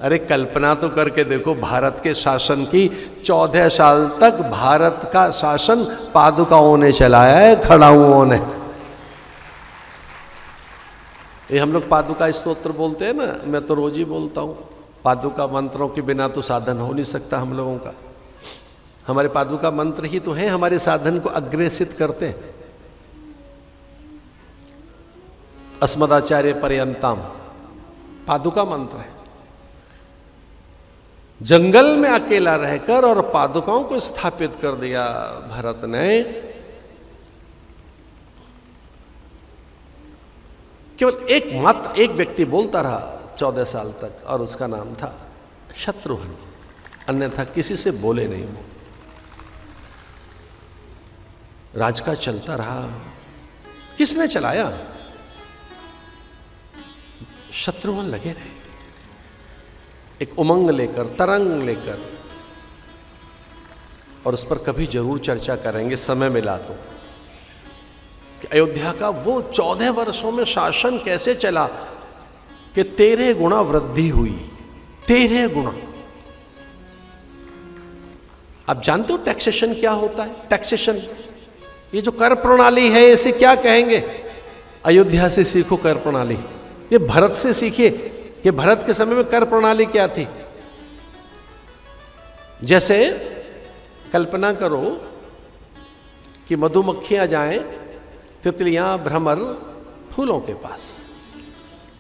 अरे कल्पना तो करके देखो, भारत के शासन की 14 साल तक भारत का शासन पादुकाओं ने चलाया है, खड़ाऊओं ने। ये हम लोग पादुका स्तोत्र बोलते हैं ना, मैं तो रोज ही बोलता हूँ। पादुका मंत्रों के बिना तो साधन हो नहीं सकता हम लोगों का। हमारे पादुका मंत्र ही तो हैं, हमारे साधन को अग्रेसित करते हैं। अस्मदाचार्य पर्यंताम पादुका मंत्र है। जंगल में अकेला रहकर और पादुकाओं को स्थापित कर दिया भरत ने। केवल एक व्यक्ति बोलता रहा 14 साल तक, और उसका नाम था शत्रुघ्न, अन्यथा किसी से बोले नहीं वो। राज का चलता रहा। किसने चलाया? शत्रुघ्न लगे रहे, एक उमंग लेकर, तरंग लेकर। और उस पर कभी जरूर चर्चा करेंगे, समय मिला तो, कि अयोध्या का वो 14 वर्षों में शासन कैसे चला कि 13 गुना वृद्धि हुई। 13 गुना। आप जानते हो टैक्सेशन क्या होता है? टैक्सेशन, ये जो कर प्रणाली है, इसे क्या कहेंगे? अयोध्या से सीखो कर प्रणाली। ये भरत से सीखिए कि भरत के समय में कर प्रणाली क्या थी। जैसे कल्पना करो कि मधुमक्खियां जाएं, तितलियां, भ्रमर फूलों के पास।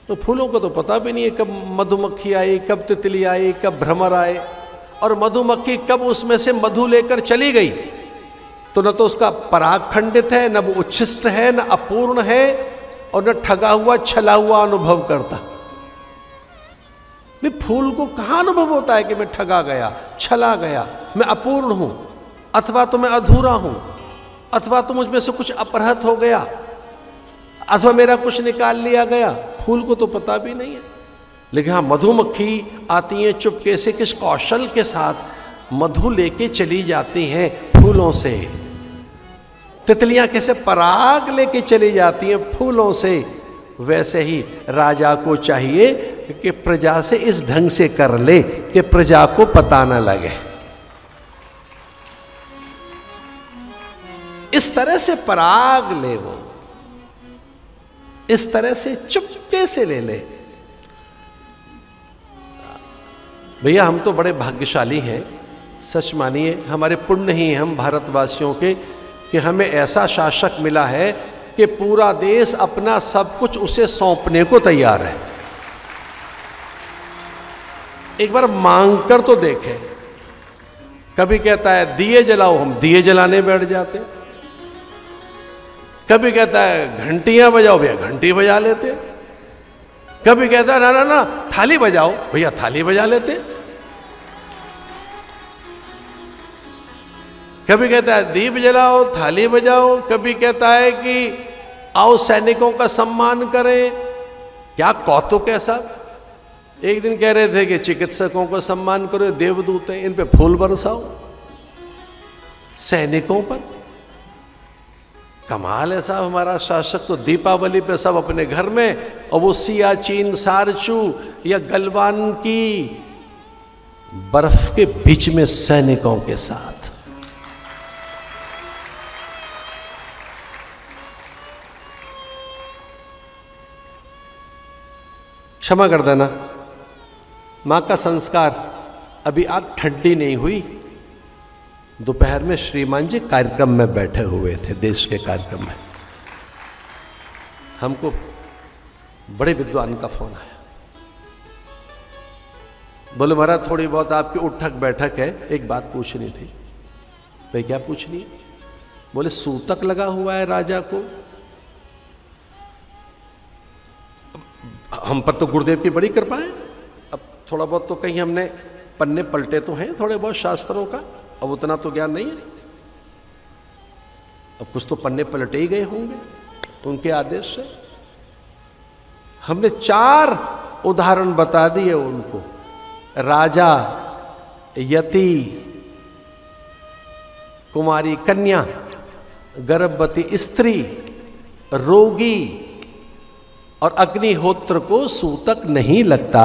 तो फूलों को तो पता भी नहीं है कब मधुमक्खी आई, कब तितली आई, कब भ्रमर आए, और मधुमक्खी कब उसमें से मधु लेकर चली गई। तो न तो उसका पराग खंडित है, न वो उच्छिष्ट है, न अपूर्ण है, और न ठगा हुआ छला हुआ अनुभव करता। मैं फूल को कहां अनुभव होता है कि मैं ठगा गया, छला गया, मैं अपूर्ण हूं, अथवा तो मैं अधूरा हूं, अथवा तो मुझ में से कुछ अपहृत हो गया, अथवा मेरा कुछ निकाल लिया गया। फूल को तो पता भी नहीं है। लेकिन हाँ, मधुमक्खी आती हैं चुपके से, किस कौशल के साथ मधु लेके चली जाती हैं फूलों से। तितलियां कैसे पराग लेके चली जाती हैं फूलों से। वैसे ही राजा को चाहिए कि प्रजा से इस ढंग से कर ले कि प्रजा को पता न लगे। इस तरह से पराग ले, वो इस तरह से चुपके से ले ले। भैया हम तो बड़े भाग्यशाली हैं, सच मानिए, हमारे पुण्य ही हम भारतवासियों के कि हमें ऐसा शासक मिला है कि पूरा देश अपना सब कुछ उसे सौंपने को तैयार है। एक बार मांग कर तो देखें। कभी कहता है दिए जलाओ, हम दिए जलाने बैठ जाते। कभी कहता है घंटियां बजाओ, भैया घंटी बजा लेते। कभी कहता है ना ना ना थाली बजाओ, भैया थाली बजा लेते। कभी कहता है दीप जलाओ, थाली बजाओ। कभी कहता है कि आओ सैनिकों का सम्मान करें। क्या कौतुक है साहब। एक दिन कह रहे थे कि चिकित्सकों को सम्मान करो, देवदूत हैं, इन पे फूल बरसाओ। सैनिकों पर कमाल है साहब। हमारा शासक तो दीपावली पे सब अपने घर में, और वो सियाचिन, सारचू या गलवान की बर्फ के बीच में सैनिकों के साथ। क्षमा कर देना, मां का संस्कार अभी आग ठंडी नहीं हुई। दोपहर में श्रीमान जी कार्यक्रम में बैठे हुए थे, देश के कार्यक्रम में। हमको बड़े विद्वान का फोन आया। बोले महाराज थोड़ी बहुत आपकी उठक बैठक है, एक बात पूछनी थी। भाई क्या पूछनी है? बोले सूतक लगा हुआ है राजा को। हम पर तो गुरुदेव की बड़ी कृपा है। अब थोड़ा बहुत तो कहीं हमने पन्ने पलटे तो हैं थोड़े बहुत शास्त्रों का, अब उतना तो ज्ञान नहीं है। अब कुछ तो पन्ने पलटे ही गए होंगे उनके आदेश से। हमने 4 उदाहरण बता दिए उनको। राजा, यति, कुमारी कन्या, गर्भवती स्त्री, रोगी और अग्निहोत्र को सूतक नहीं लगता।